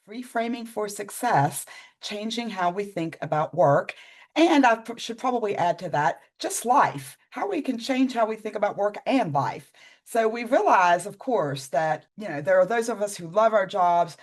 Reframing for Success, Changing How We Think About Work. And should probably add to that, just life, how we can change how we think about work and life. So we realize, of course, that, there are those of us who love our jobs.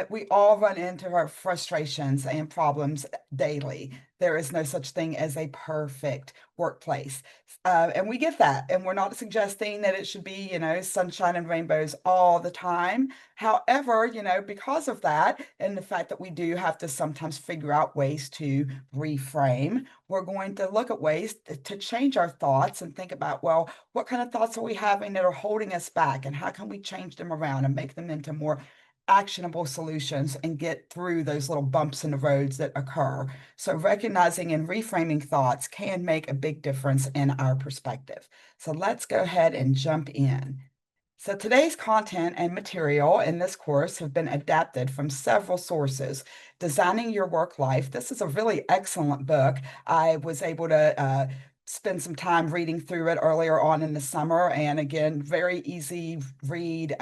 We all run into our frustrations and problems daily. There is no such thing as a perfect workplace. And we get that. And we're not suggesting that it should be, sunshine and rainbows all the time. However, because of that and the fact that we do have to sometimes figure out ways to reframe, we're going to look at ways to change our thoughts and think about, well, what kind of thoughts are we having that are holding us back, and how can we change them around and make them into more actionable solutions and get through those little bumps in the roads that occur. So recognizing and reframing thoughts can make a big difference in our perspective. So let's go ahead and jump in. So today's content and material in this course have been adapted from several sources. Designing Your Work Life. This is a really excellent book. I was able to spend some time reading through it earlier on in the summer. And again, very easy read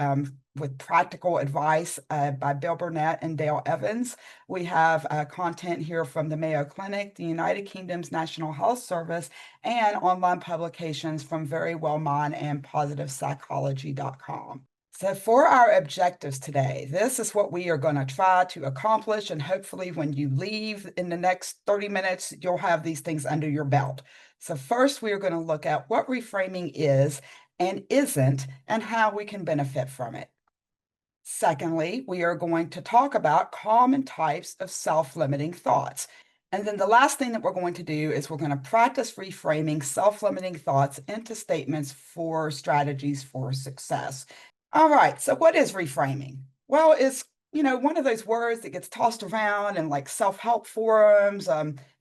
with practical advice by Bill Burnett and Dale Evans. We have content here from the Mayo Clinic, the United Kingdom's National Health Service, and online publications from verywellmind and positivepsychology.com. So for our objectives today, this is what we are going to try to accomplish. And hopefully when you leave in the next 30 minutes, you'll have these things under your belt. So first, we are going to look at what reframing is and isn't, and how we can benefit from it. Secondly, we are going to talk about common types of self-limiting thoughts. And then the last thing that we're going to do is we're going to practice reframing self-limiting thoughts into statements for strategies for success. All right, so what is reframing? Well, it's one of those words that gets tossed around in like self-help forums,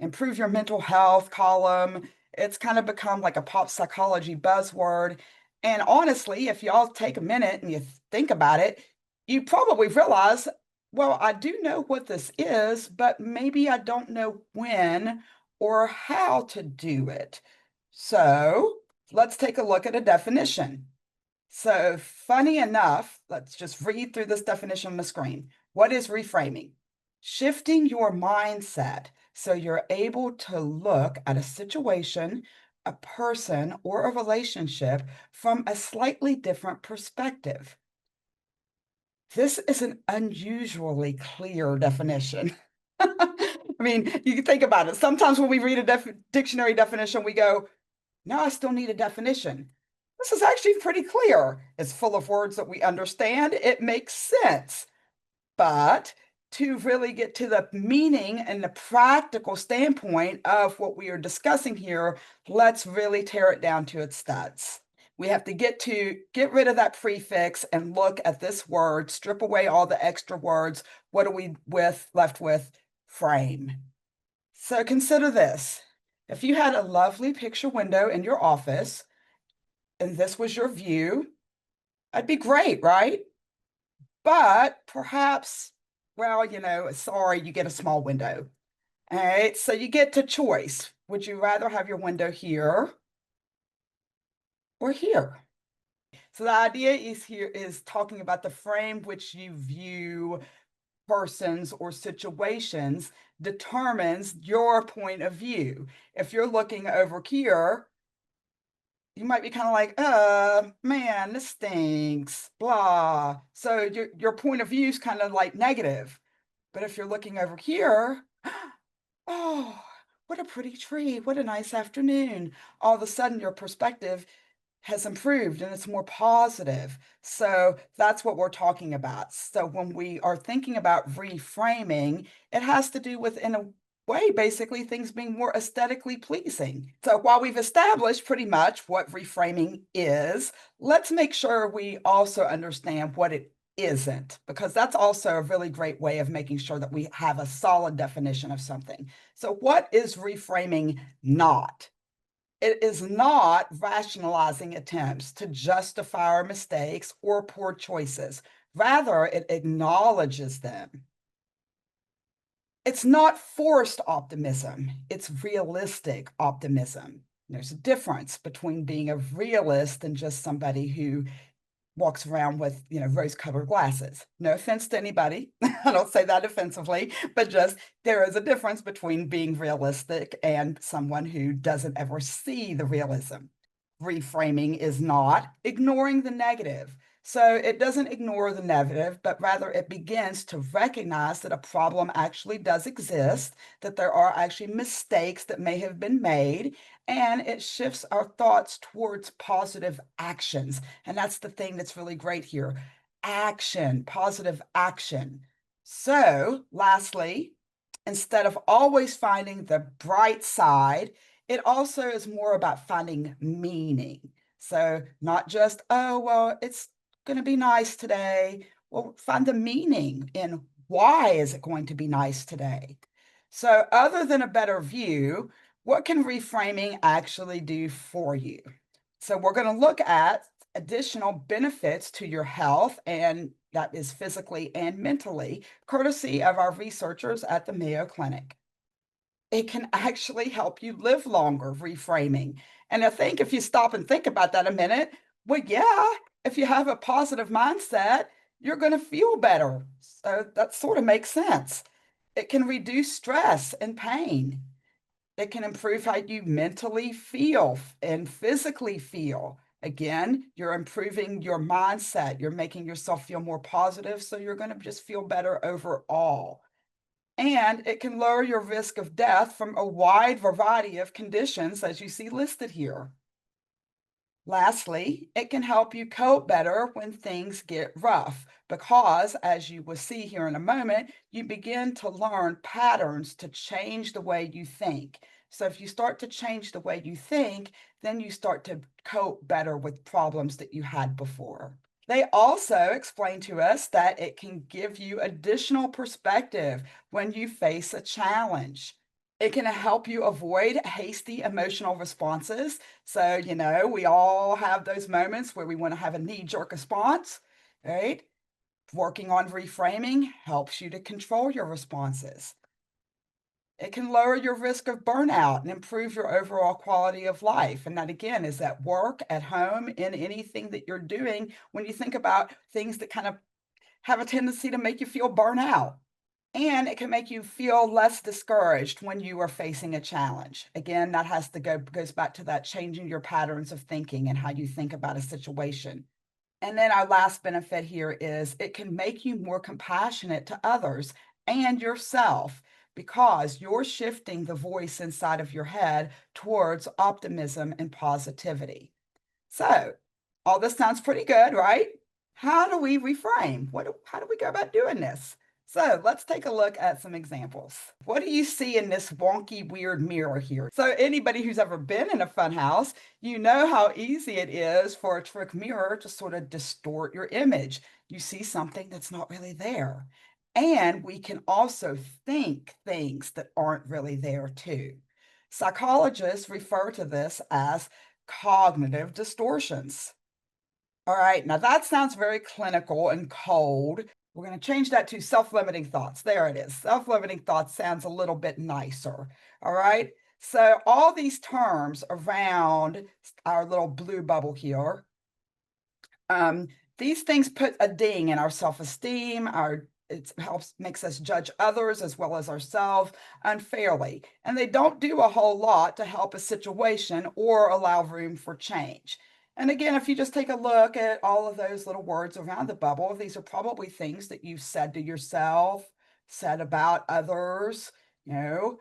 improve your mental health column. It's kind of become like a pop psychology buzzword. And honestly, if y'all take a minute and you think about it, you probably realize, well, I do know what this is, but maybe I don't know when or how to do it. So let's take a look at a definition. So funny enough, let's just read through this definition on the screen. What is reframing? Shifting your mindset so you're able to look at a situation, a person, or a relationship from a slightly different perspective. This is an unusually clear definition. I mean, you can think about it. Sometimes when we read a dictionary definition, we go, no, I still need a definition. This is actually pretty clear. It's full of words that we understand. It makes sense. But to really get to the meaning and the practical standpoint of what we are discussing here, let's really tear it down to its studs. We have to get rid of that prefix and look at this word, strip away all the extra words. What are we left with? Frame. So consider this. If you had a lovely picture window in your office and this was your view, that'd be great, right? But perhaps, well, sorry, you get a small window. All right, so you get to choice. Would you rather have your window here or here? So the idea is talking about the frame which you view persons or situations determines your point of view. If you're looking over here, you might be kind of like, man, this stinks, blah. So your point of view is kind of like negative. But if you're looking over here, oh, what a pretty tree, what a nice afternoon. All of a sudden, your perspective has improved and it's more positive. So that's what we're talking about. So when we are thinking about reframing, it has to do with, in a way, basically things being more aesthetically pleasing. So while we've established pretty much what reframing is, let's make sure we also understand what it isn't, because that's also a really great way of making sure that we have a solid definition of something. So what is reframing not? It is not rationalizing attempts to justify our mistakes or poor choices. Rather, it acknowledges them. It's not forced optimism, it's realistic optimism. There's a difference between being a realist and just somebody who walks around with, rose-colored glasses. No offense to anybody. I don't say that offensively, but just there is a difference between being realistic and someone who doesn't ever see the realism. Reframing is not ignoring the negative. So it doesn't ignore the negative, but rather it begins to recognize that a problem actually does exist, that there are actually mistakes that may have been made, and it shifts our thoughts towards positive actions. And that's the thing that's really great here. Action, positive action. So, lastly, instead of always finding the bright side, it also is more about finding meaning. So, not just, oh, well, it's going to be nice today. Well, find the meaning in why is it going to be nice today? So, other than a better view, what can reframing actually do for you? So, we're going to look at additional benefits to your health, and that is physically and mentally, courtesy of our researchers at the Mayo Clinic. It can actually help you live longer, reframing. And I think if you stop and think about that a minute, well, yeah, if you have a positive mindset, you're going to feel better. So that sort of makes sense. It can reduce stress and pain. It can improve how you mentally feel and physically feel. Again, you're improving your mindset. You're making yourself feel more positive. So you're going to just feel better overall. And it can lower your risk of death from a wide variety of conditions, as you see listed here. Lastly, it can help you cope better when things get rough because, as you will see here in a moment, you begin to learn patterns to change the way you think. So if you start to change the way you think, then you start to cope better with problems that you had before. They also explain to us that it can give you additional perspective when you face a challenge. It can help you avoid hasty emotional responses. So, we all have those moments where we want to have a knee-jerk response, right? Working on reframing helps you to control your responses. It can lower your risk of burnout and improve your overall quality of life. And that, again, is at work, at home, in anything that you're doing when you think about things that kind of have a tendency to make you feel burnout. And it can make you feel less discouraged when you are facing a challenge. Again, that goes back to that changing your patterns of thinking and how you think about a situation. And then our last benefit here is it can make you more compassionate to others and yourself because you're shifting the voice inside of your head towards optimism and positivity. So, all this sounds pretty good, right? How do we reframe? How do we go about doing this? So let's take a look at some examples. What do you see in this wonky, weird mirror here? So anybody who's ever been in a fun house, you know how easy it is for a trick mirror to sort of distort your image. You see something that's not really there. And we can also think things that aren't really there too. Psychologists refer to this as cognitive distortions. All right, now that sounds very clinical and cold. We're going to change that to self-limiting thoughts. There it is. Self-limiting thoughts sounds a little bit nicer. All right. So all these terms around our little blue bubble here, um, these things put a ding in our self-esteem, it makes us judge others as well as ourselves unfairly. And they don't do a whole lot to help a situation or allow room for change. And again, if you just take a look at all of those little words around the bubble, these are probably things that you've said to yourself, said about others, and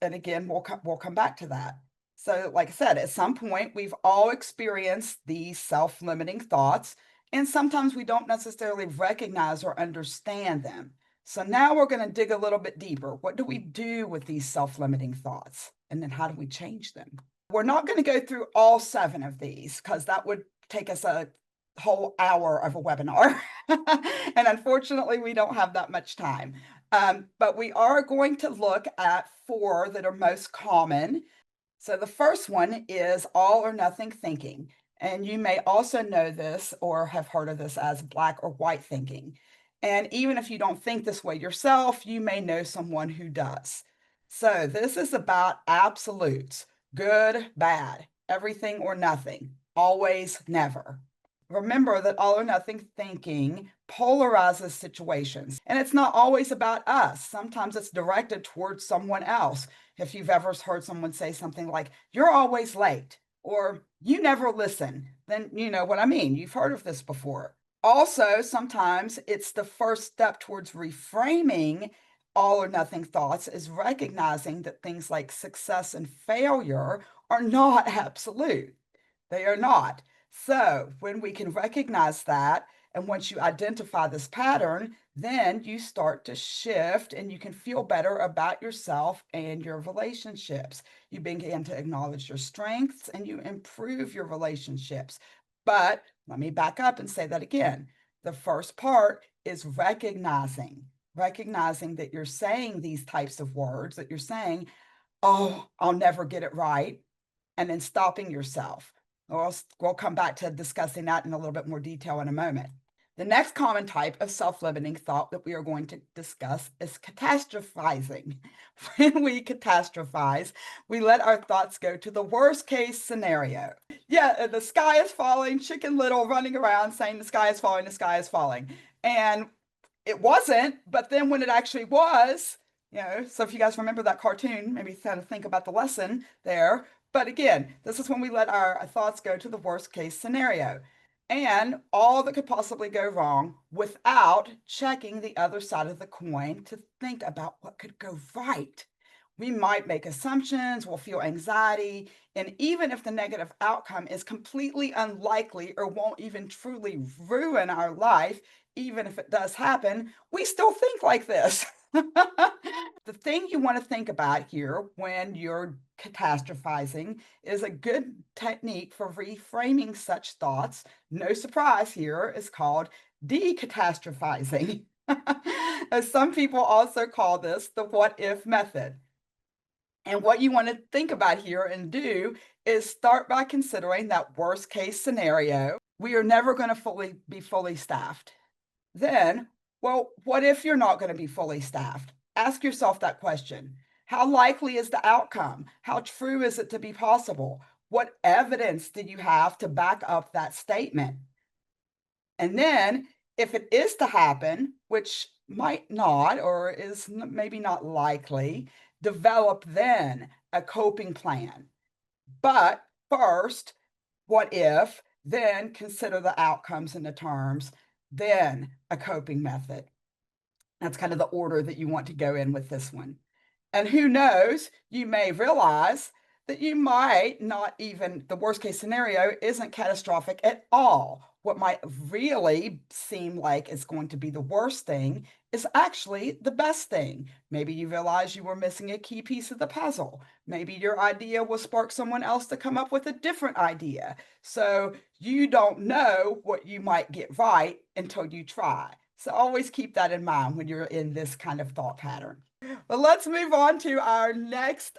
again, we'll come back to that. So, like I said, at some point, we've all experienced these self-limiting thoughts, and sometimes we don't necessarily recognize or understand them. So now we're going to dig a little bit deeper. What do we do with these self-limiting thoughts? And then how do we change them? We're not going to go through all 7 of these because that would take us a whole hour of a webinar. And unfortunately, we don't have that much time. But we are going to look at 4 that are most common. So the first one is all or nothing thinking. And you may also know this or have heard of this as black or white thinking. And even if you don't think this way yourself, you may know someone who does. So this is about absolutes, good, bad, everything or nothing, always, never. Remember that all or nothing thinking polarizes situations, and it's not always about us. Sometimes it's directed towards someone else. If you've ever heard someone say something like, "You're always late," or "You never listen," then you know what I mean. You've heard of this before. Also, sometimes it's the first step towards reframing all or nothing thoughts is recognizing that things like success and failure are not absolute. They are not. So, when we can recognize that, and once you identify this pattern, then you start to shift and you can feel better about yourself and your relationships. You begin to acknowledge your strengths and you improve your relationships. But let me back up and say that again. The first part is recognizing that you're saying these types of words, that you're saying, "Oh, I'll never get it right," and then stopping yourself. We'll come back to discussing that in a little bit more detail in a moment. The next common type of self-limiting thought that we are going to discuss is catastrophizing. When we catastrophize, we let our thoughts go to the worst case scenario. Yeah, the sky is falling, Chicken Little running around saying the sky is falling, the sky is falling. And it wasn't, but then when it actually was, so if you guys remember that cartoon, maybe kind of think about the lesson there. But again, this is when we let our thoughts go to the worst case scenario and all that could possibly go wrong without checking the other side of the coin to think about what could go right. We might make assumptions, we'll feel anxiety, and even if the negative outcome is completely unlikely or won't even truly ruin our life, even if it does happen, we still think like this. The thing you want to think about here when you're catastrophizing is a good technique for reframing such thoughts. No surprise here is called decatastrophizing. As some people also call this the what if method. And what you want to think about here and do is start by considering that worst case scenario. We are never going to be fully staffed. Then, well, what if you're not going to be fully staffed? Ask yourself that question. How likely is the outcome? How true is it to be possible? What evidence do you have to back up that statement? And then, if it is to happen, which might not or is maybe not likely, develop then a coping plan. But first, what if, then consider the outcomes and the terms, then a coping method. That's kind of the order that you want to go in with this one. And who knows, you may realize that you might not even, the worst case scenario isn't catastrophic at all. What might really seem like it's going to be the worst thing is actually the best thing. Maybe you realize you were missing a key piece of the puzzle. Maybe your idea will spark someone else to come up with a different idea. So you don't know what you might get right until you try. So always keep that in mind when you're in this kind of thought pattern. Well, let's move on to our next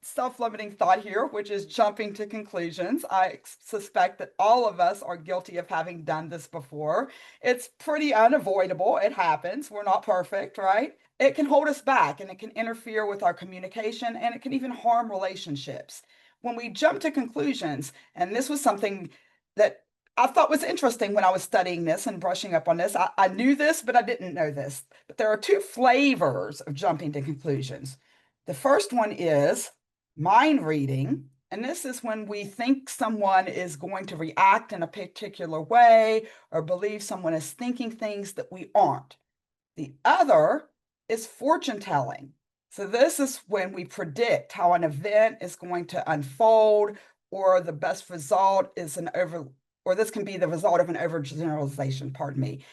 self-limiting thought here, which is jumping to conclusions. I suspect that all of us are guilty of having done this before. It's pretty unavoidable. It happens. We're not perfect, right? It can hold us back and it can interfere with our communication and it can even harm relationships. When we jump to conclusions, and this was something that I thought was interesting when I was studying this and brushing up on this. I knew this, but I didn't know this. But there are two flavors of jumping to conclusions. The first one is mind reading. And this is when we think someone is going to react in a particular way or believe someone is thinking things that we aren't. The other is fortune telling. So this is when we predict how an event is going to unfold, or the best result is or this can be the result of an overgeneralization, pardon me,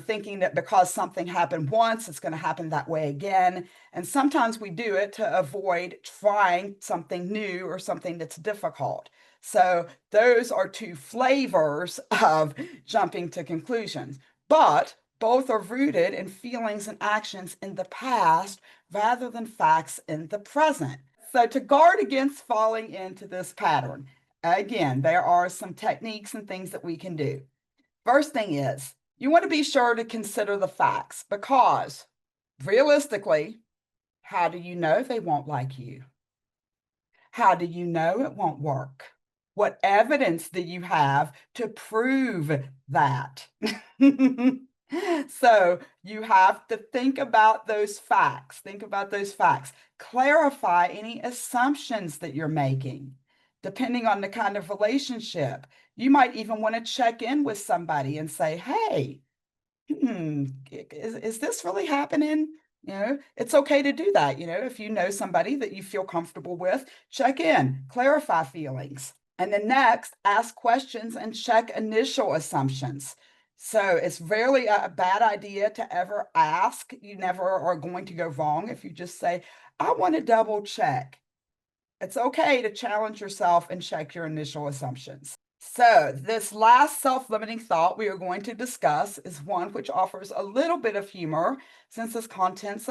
thinking that because something happened once, it's going to happen that way again. And sometimes we do it to avoid trying something new or something that's difficult. So those are two flavors of jumping to conclusions. But both are rooted in feelings and actions in the past rather than facts in the present. So, to guard against falling into this pattern, again, there are some techniques and things that we can do. First thing is, you want to be sure to consider the facts because realistically, how do you know they won't like you? How do you know it won't work? What evidence do you have to prove that? So you have to think about those facts. Think about those facts. Clarify any assumptions that you're making, depending on the kind of relationship. You might even want to check in with somebody and say, hey, is this really happening? It's okay to do that. If you know somebody that you feel comfortable with, check in, clarify feelings. And then next, ask questions and check initial assumptions. So it's rarely a bad idea to ever ask. You never are going to go wrong if you just say, I want to double check. It's okay to challenge yourself and check your initial assumptions. So, this last self-limiting thought we are going to discuss is one which offers a little bit of humor since this content's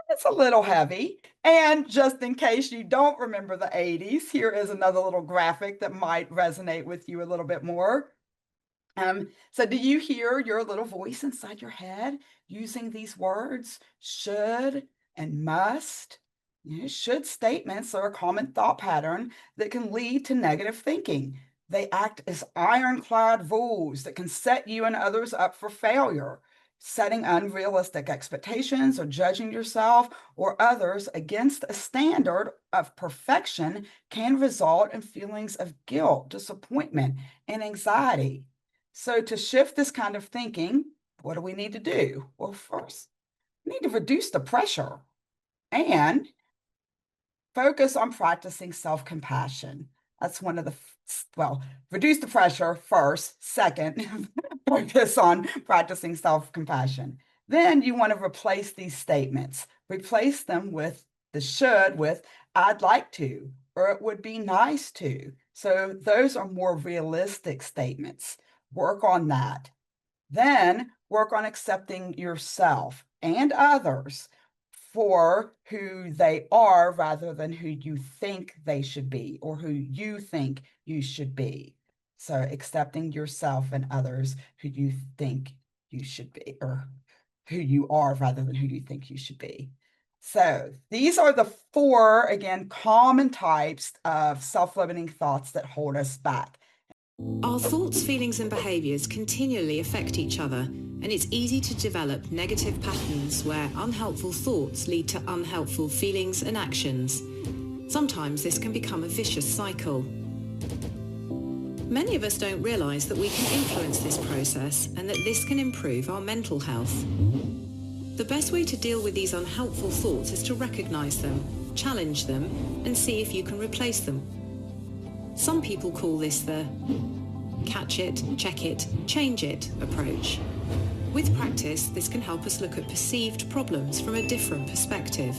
it's a little heavy. And just in case you don't remember the 80s, here is another little graphic that might resonate with you a little bit more. So do you hear your little voice inside your head using these words, should and must? Should statements are a common thought pattern that can lead to negative thinking. They act as ironclad rules that can set you and others up for failure. Setting unrealistic expectations or judging yourself or others against a standard of perfection can result in feelings of guilt, disappointment, and anxiety. So to shift this kind of thinking, what do we need to do? Well, first, we need to reduce the pressure and focus on practicing self-compassion. That's one of the, well, reduce the pressure first. Second, focus on practicing self-compassion. Then you want to replace these statements. Replace them with the should with I'd like to, or it would be nice to. So those are more realistic statements. Work on that. Then work on accepting yourself and others for who they are rather than who you think they should be or who you think you should be. So accepting yourself and others who you think you should be or who you are rather than who you think you should be. So these are the four, again, common types of self-limiting thoughts that hold us back. Our thoughts, feelings and behaviours continually affect each other, and it's easy to develop negative patterns where unhelpful thoughts lead to unhelpful feelings and actions. Sometimes this can become a vicious cycle. Many of us don't realise that we can influence this process and that this can improve our mental health. The best way to deal with these unhelpful thoughts is to recognise them, challenge them, and see if you can replace them. Some people call this the catch it, check it, change it approach. With practice, this can help us look at perceived problems from a different perspective.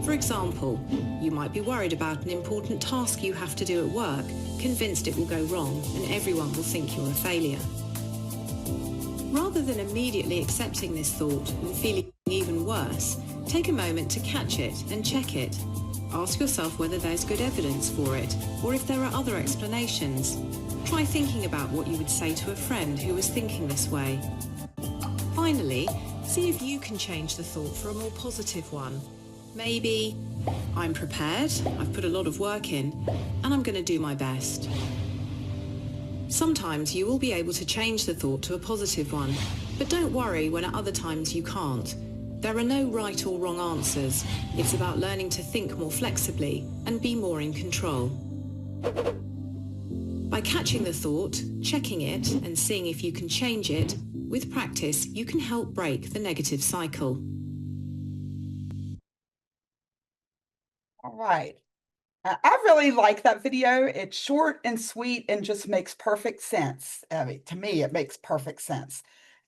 For example, you might be worried about an important task you have to do at work, convinced it will go wrong and everyone will think you're a failure. Rather than immediately accepting this thought and feeling even worse, take a moment to catch it and check it. Ask yourself whether there's good evidence for it, or if there are other explanations. Try thinking about what you would say to a friend who was thinking this way. Finally, see if you can change the thought for a more positive one. Maybe, I'm prepared, I've put a lot of work in, and I'm going to do my best. Sometimes you will be able to change the thought to a positive one, but don't worry when at other times you can't. There are no right or wrong answers. It's about learning to think more flexibly and be more in control. By catching the thought, checking it, and seeing if you can change it, with practice, you can help break the negative cycle. All right. I really like that video. It's short and sweet and just makes perfect sense. I mean, to me, it makes perfect sense.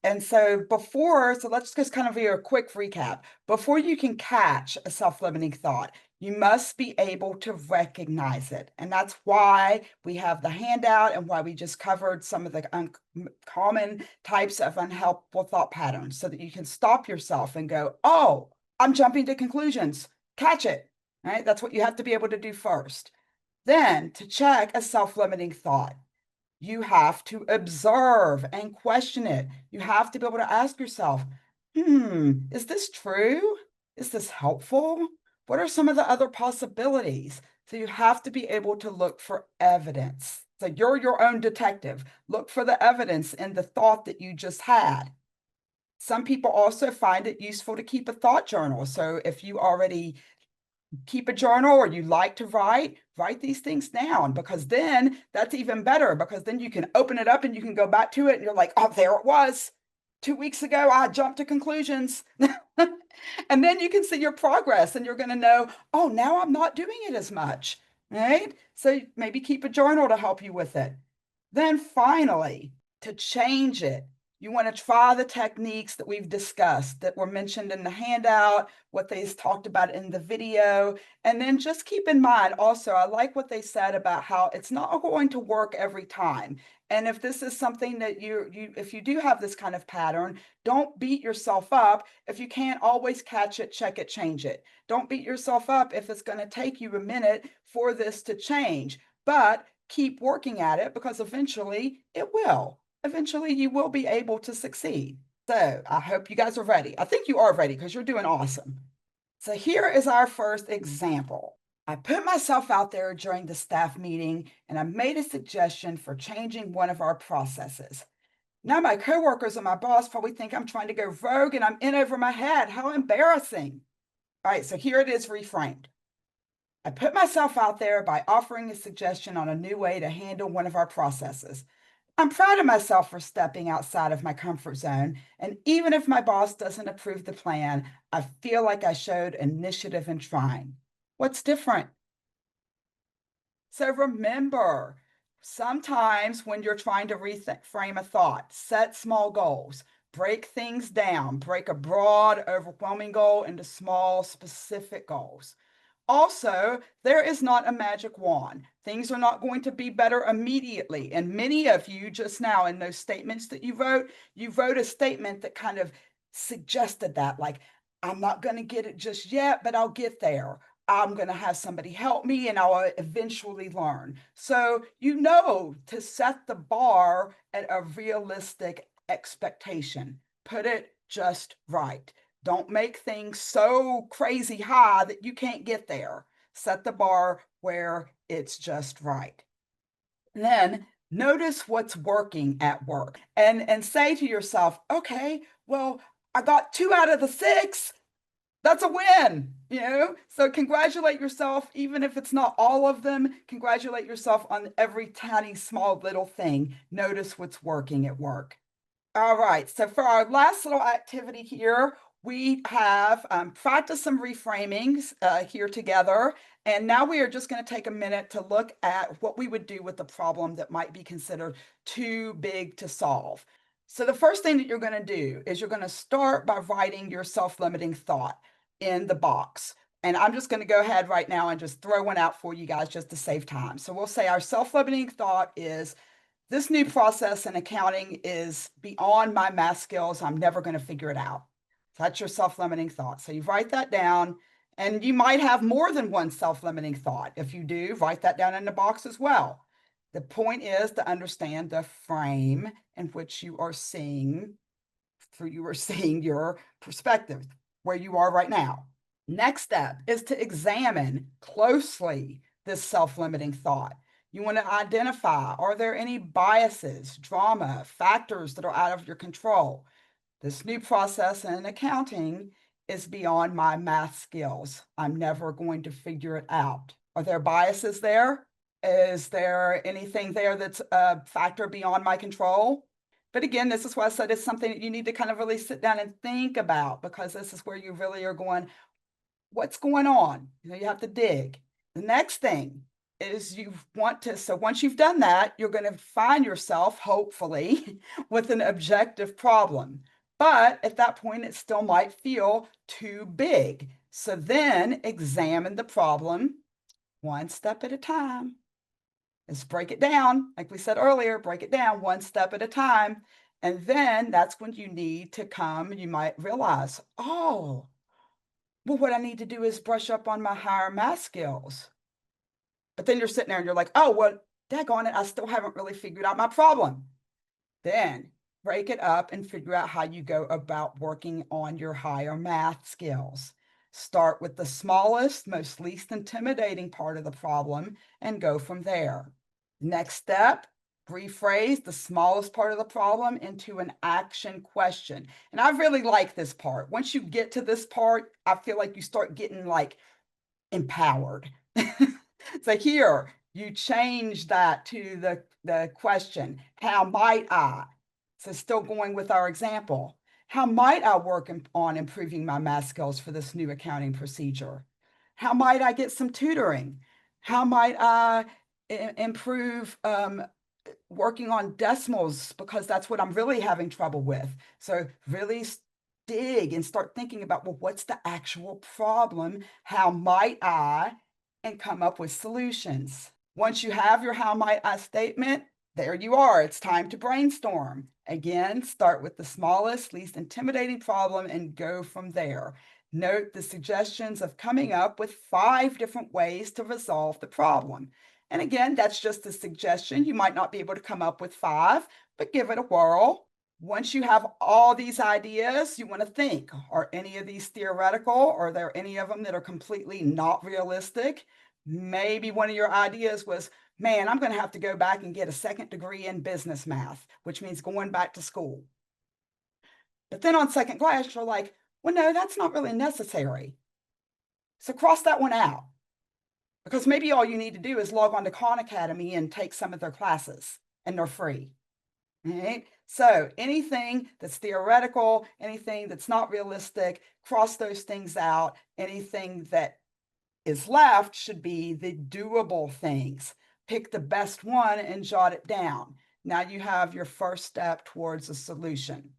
And so let's just kind of do a quick recap. Before you can catch a self-limiting thought, you must be able to recognize it. And that's why we have the handout and why we just covered some of the common types of unhelpful thought patterns so that you can stop yourself and go, oh, I'm jumping to conclusions. Catch it. Right? That's what you have to be able to do first. Then to check a self-limiting thought, you have to observe and question it. You have to be able to ask yourself, is this true? Is this helpful? What are some of the other possibilities? So you have to be able to look for evidence. So you're your own detective. Look for the evidence in the thought that you just had. Some people also find it useful to keep a thought journal. So if you already keep a journal or you like to write these things down, because then that's even better, because then you can open it up and you can go back to it and you're like, oh, there it was. 2 weeks ago, I jumped to conclusions. And then you can see your progress and you're going to know, oh, now I'm not doing it as much. Right? So maybe keep a journal to help you with it. Then finally, to change it, you want to try the techniques that we've discussed that were mentioned in the handout, what they talked about in the video. And then just keep in mind also, I like what they said about how it's not going to work every time. And if this is something that if you do have this kind of pattern, don't beat yourself up. If you can't always catch it, check it, change it. Don't beat yourself up if it's going to take you a minute for this to change. But keep working at it, because eventually it will. Eventually you will be able to succeed. So I hope you guys are ready. I think you are ready because you're doing awesome. So here is our first example. I put myself out there during the staff meeting and I made a suggestion for changing one of our processes. Now my coworkers and my boss probably think I'm trying to go rogue and I'm in over my head. How embarrassing. All right, so here it is reframed. I put myself out there by offering a suggestion on a new way to handle one of our processes. I'm proud of myself for stepping outside of my comfort zone, and even if my boss doesn't approve the plan, I feel like I showed initiative in trying. What's different? So remember, sometimes when you're trying to reframe a thought, set small goals, break things down, break a broad, overwhelming goal into small, specific goals. Also, there is not a magic wand. Things are not going to be better immediately. And many of you just now in those statements that you wrote a statement that kind of suggested that, like, I'm not going to get it just yet, but I'll get there. I'm going to have somebody help me and I'll eventually learn. So, to set the bar at a realistic expectation. Put it just right. Don't make things so crazy high that you can't get there. Set the bar where it's just right. And then notice what's working at work and say to yourself, okay, well, I got 2 out of the 6. That's a win. So congratulate yourself, even if it's not all of them. Congratulate yourself on every tiny, small, little thing. Notice what's working at work. All right, so for our last little activity here, we have practiced some reframings here together. And now we are just going to take a minute to look at what we would do with a problem that might be considered too big to solve. So the first thing that you're going to do is you're going to start by writing your self-limiting thought in the box. And I'm just going to go ahead right now and just throw one out for you guys just to save time. So we'll say our self-limiting thought is, this new process in accounting is beyond my math skills. I'm never going to figure it out. So that's your self-limiting thought. So you write that down, and you might have more than one self-limiting thought. If you do, write that down in the box as well. The point is to understand the frame in which you are seeing your perspective, where you are right now. Next step is to examine closely this self-limiting thought. You want to identify, are there any biases, drama, factors that are out of your control? This new process in accounting is beyond my math skills. I'm never going to figure it out. Are there biases there? Is there anything there that's a factor beyond my control? But again, this is why I said it's something that you need to kind of really sit down and think about, because this is where you really are going, what's going on? You have to dig. The next thing is so once you've done that, you're going to find yourself, hopefully, with an objective problem. But at that point, it still might feel too big. So then examine the problem one step at a time. Let's break it down. Like we said earlier, break it down one step at a time. And then that's when you might realize, oh, well, what I need to do is brush up on my higher math skills. But then you're sitting there and you're like, oh, well, daggone it, I still haven't really figured out my problem. Then break it up and figure out how you go about working on your higher math skills. Start with the smallest, most least intimidating part of the problem and go from there. Next step, rephrase the smallest part of the problem into an action question. And I really like this part. Once you get to this part, I feel like you start getting like empowered. So here, you change that to the question, how might I? So still going with our example, how might I work on improving my math skills for this new accounting procedure? How might I get some tutoring? How might I improve working on decimals because that's what I'm really having trouble with. So really dig and start thinking about, well, what's the actual problem? How might I? And come up with solutions. Once you have your how might I statement, there you are. It's time to brainstorm. Again, start with the smallest, least intimidating problem and go from there. Note the suggestions of coming up with 5 different ways to resolve the problem. And again, that's just a suggestion. You might not be able to come up with 5, but give it a whirl. Once you have all these ideas, you want to think, are any of these theoretical? Are there any of them that are completely not realistic? Maybe one of your ideas was, man, I'm going to have to go back and get a second degree in business math, which means going back to school. But then on second glance, you're like, well, no, that's not really necessary. So cross that one out. Because maybe all you need to do is log on to Khan Academy and take some of their classes, and they're free. Right? So anything that's theoretical, anything that's not realistic, cross those things out. Anything that is left should be the doable things. Pick the best one and jot it down. Now you have your first step towards a solution.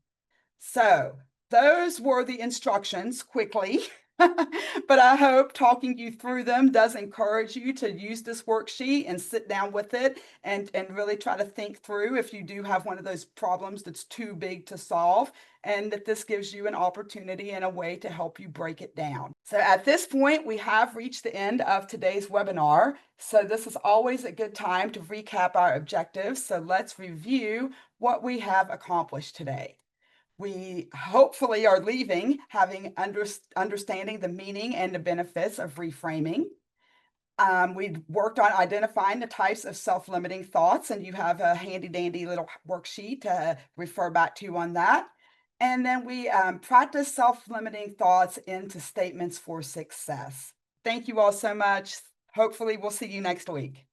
So those were the instructions quickly. But I hope talking you through them does encourage you to use this worksheet and sit down with it and really try to think through if you do have one of those problems that's too big to solve, and that this gives you an opportunity and a way to help you break it down. So at this point, we have reached the end of today's webinar. So this is always a good time to recap our objectives. So let's review what we have accomplished today. We hopefully are leaving having understanding the meaning and the benefits of reframing. We worked on identifying the types of self-limiting thoughts, and you have a handy-dandy little worksheet to refer back to on that. And then we practice self-limiting thoughts into statements for success. Thank you all so much. Hopefully we'll see you next week.